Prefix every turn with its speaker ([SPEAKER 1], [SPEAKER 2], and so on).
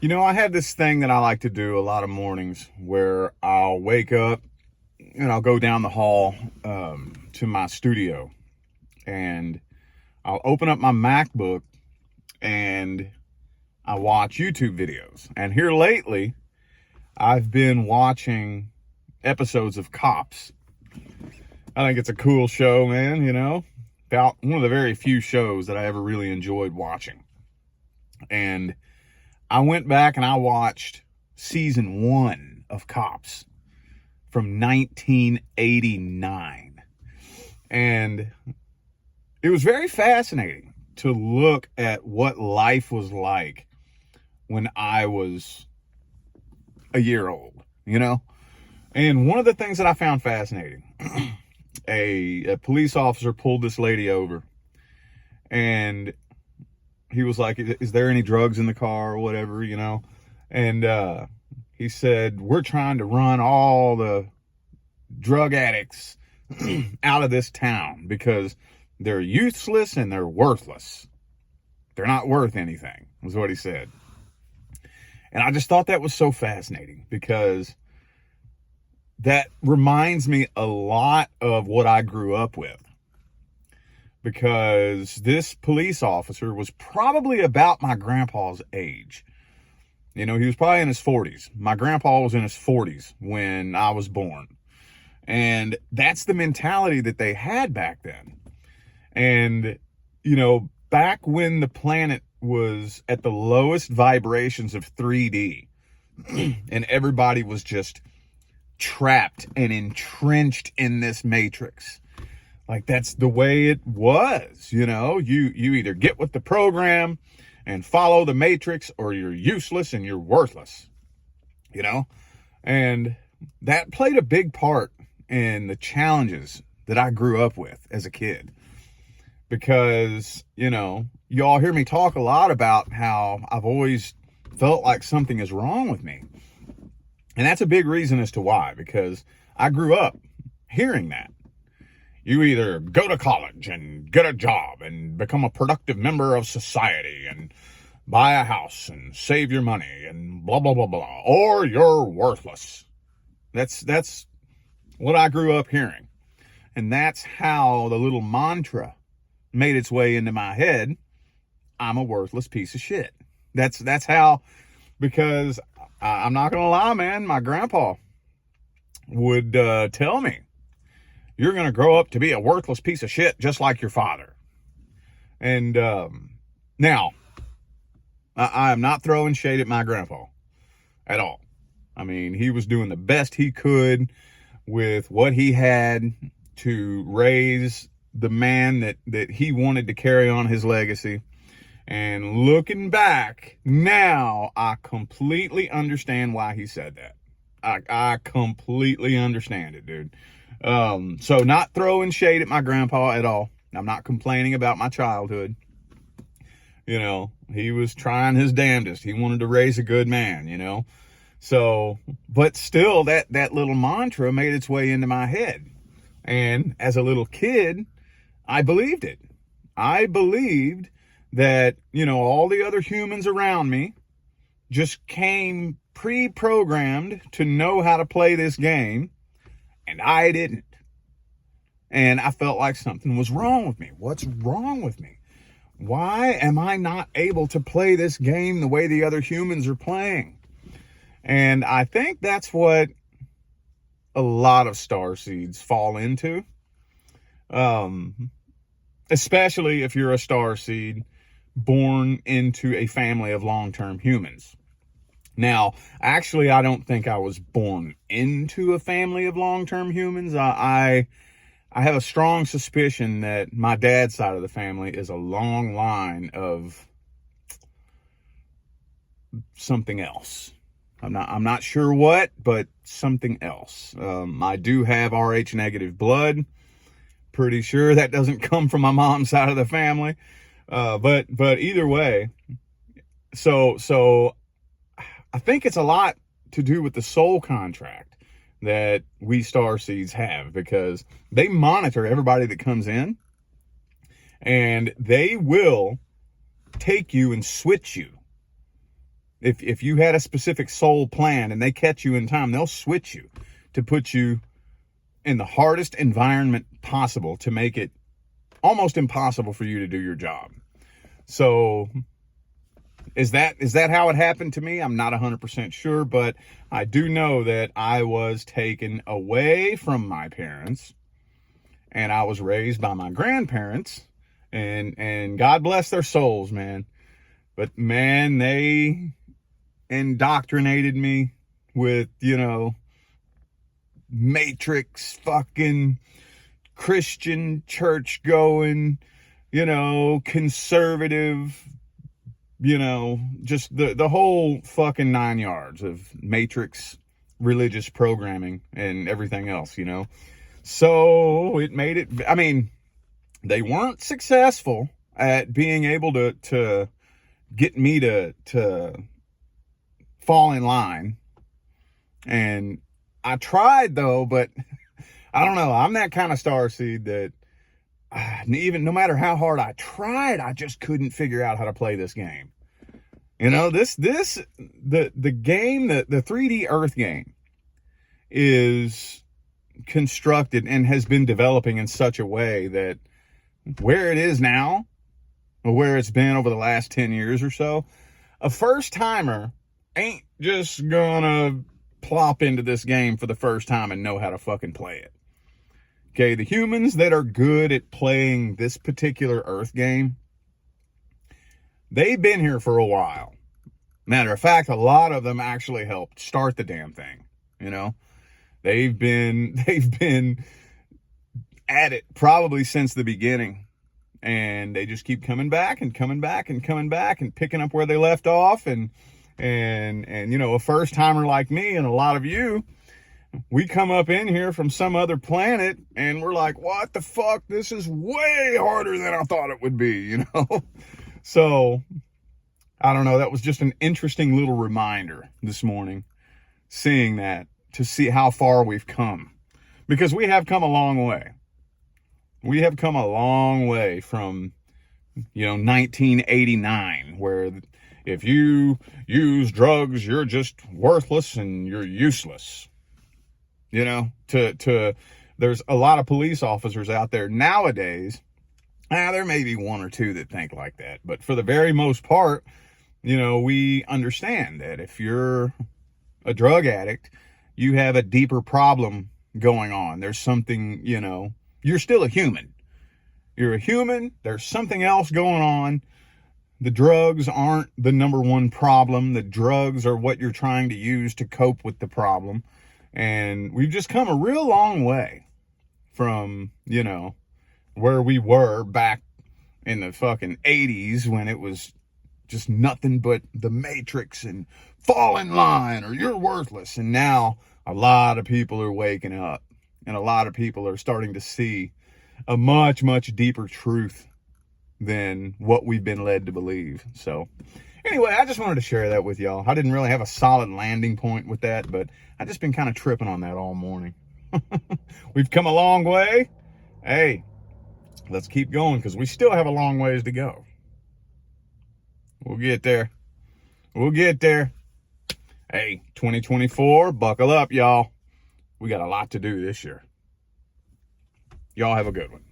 [SPEAKER 1] You know, I have this thing that I like to do a lot of mornings where I'll wake up and I'll go down the hall to my studio, and I'll open up my MacBook and I watch YouTube videos. And here lately, I've been watching episodes of Cops. I think it's a cool show, man, about one of the very few shows that I ever really enjoyed watching. And I went back and I watched season 1 of Cops from 1989. And it was very fascinating to look at what life was like when I was a year old, And one of the things that I found fascinating, a police officer pulled this lady over, and he was like, is there any drugs in the car or whatever, And he said, we're trying to run all the drug addicts out of this town because they're useless and they're worthless. They're not worth anything, was what he said. And I just thought that was so fascinating because that reminds me a lot of what I grew up with. Because this police officer was probably about my grandpa's age. He was probably in his 40s. My grandpa was in his 40s when I was born. And that's the mentality that they had back then. And, back when the planet was at the lowest vibrations of 3D and everybody was just trapped and entrenched in this matrix. Like, that's the way it was, you either get with the program and follow the matrix, or you're useless and you're worthless, and that played a big part in the challenges that I grew up with as a kid. Because, you all hear me talk a lot about how I've always felt like something is wrong with me. And that's a big reason as to why, because I grew up hearing that. You either go to college and get a job and become a productive member of society and buy a house and save your money and blah, blah, blah, blah, or you're worthless. That's what I grew up hearing. And that's how the little mantra made its way into my head. I'm a worthless piece of shit. That's how, because I'm not going to lie, man, my grandpa would tell me, you're going to grow up to be a worthless piece of shit just like your father. And now, I am not throwing shade at my grandpa at all. I mean, he was doing the best he could with what he had to raise the man that he wanted to carry on his legacy. And looking back now, I completely understand why he said that. I completely understand it, dude. So not throwing shade at my grandpa at all. I'm not complaining about my childhood. He was trying his damnedest. He wanted to raise a good man, So, but still, that little mantra made its way into my head. And as a little kid, I believed it. I believed that, all the other humans around me just came pre-programmed to know how to play this game, and I didn't. And I felt like something was wrong with me. What's wrong with me? Why am I not able to play this game the way the other humans are playing? And I think that's what a lot of starseeds fall into. Especially if you're a starseed born into a family of long-term humans. Now, actually, I don't think I was born into a family of long-term humans. I have a strong suspicion that my dad's side of the family is a long line of something else. I'm not sure what, but something else. I do have Rh negative blood. Pretty sure that doesn't come from my mom's side of the family. But either way, so I think it's a lot to do with the soul contract that we starseeds have, because they monitor everybody that comes in, and they will take you and switch you If you had a specific soul plan and they catch you in time, they'll switch you to put you in the hardest environment possible to make it almost impossible for you to do your job. So is that how it happened to me? I'm not 100% sure, but I do know that I was taken away from my parents and I was raised by my grandparents, and God bless their souls, man. But man, they indoctrinated me with, matrix fucking Christian church going, conservative, just the whole fucking 9 yards of matrix religious programming and everything else, So it made it, I mean, they weren't successful at being able to get me to fall in line. And I tried though, but I don't know. I'm that kind of starseed that even no matter how hard I tried, I just couldn't figure out how to play this game. The game, the 3D Earth game is constructed and has been developing in such a way that where it is now, or where it's been over the last 10 years or so, a first timer ain't just gonna plop into this game for the first time and know how to fucking play it. Okay, the humans that are good at playing this particular Earth game, they've been here for a while. Matter of fact, a lot of them actually helped start the damn thing. They've been at it probably since the beginning. And they just keep coming back and coming back and coming back and picking up where they left off. And a first timer like me and a lot of you, we come up in here from some other planet and we're like, what the fuck? This is way harder than I thought it would be, So I don't know. That was just an interesting little reminder this morning, seeing that, to see how far we've come, because we have come a long way. We have come a long way from, 1989, where if you use drugs, you're just worthless and you're useless. There's a lot of police officers out there nowadays. There may be one or two that think like that, but for the very most part, we understand that if you're a drug addict, you have a deeper problem going on. There's something, you're still a human. You're a human. There's something else going on. The drugs aren't the number one problem. The drugs are what you're trying to use to cope with the problem. And we've just come a real long way from, where we were back in the fucking 80s, when it was just nothing but the Matrix and fall in line or you're worthless. And now a lot of people are waking up, and a lot of people are starting to see a much, much deeper truth than what we've been led to believe. So anyway, I just wanted to share that with y'all. I didn't really have a solid landing point with that, but I've just been kind of tripping on that all morning. We've come a long way. Hey, let's keep going, because we still have a long ways to go. We'll get there. We'll get there. Hey, 2024, buckle up, y'all. We got a lot to do this year. Y'all have a good one.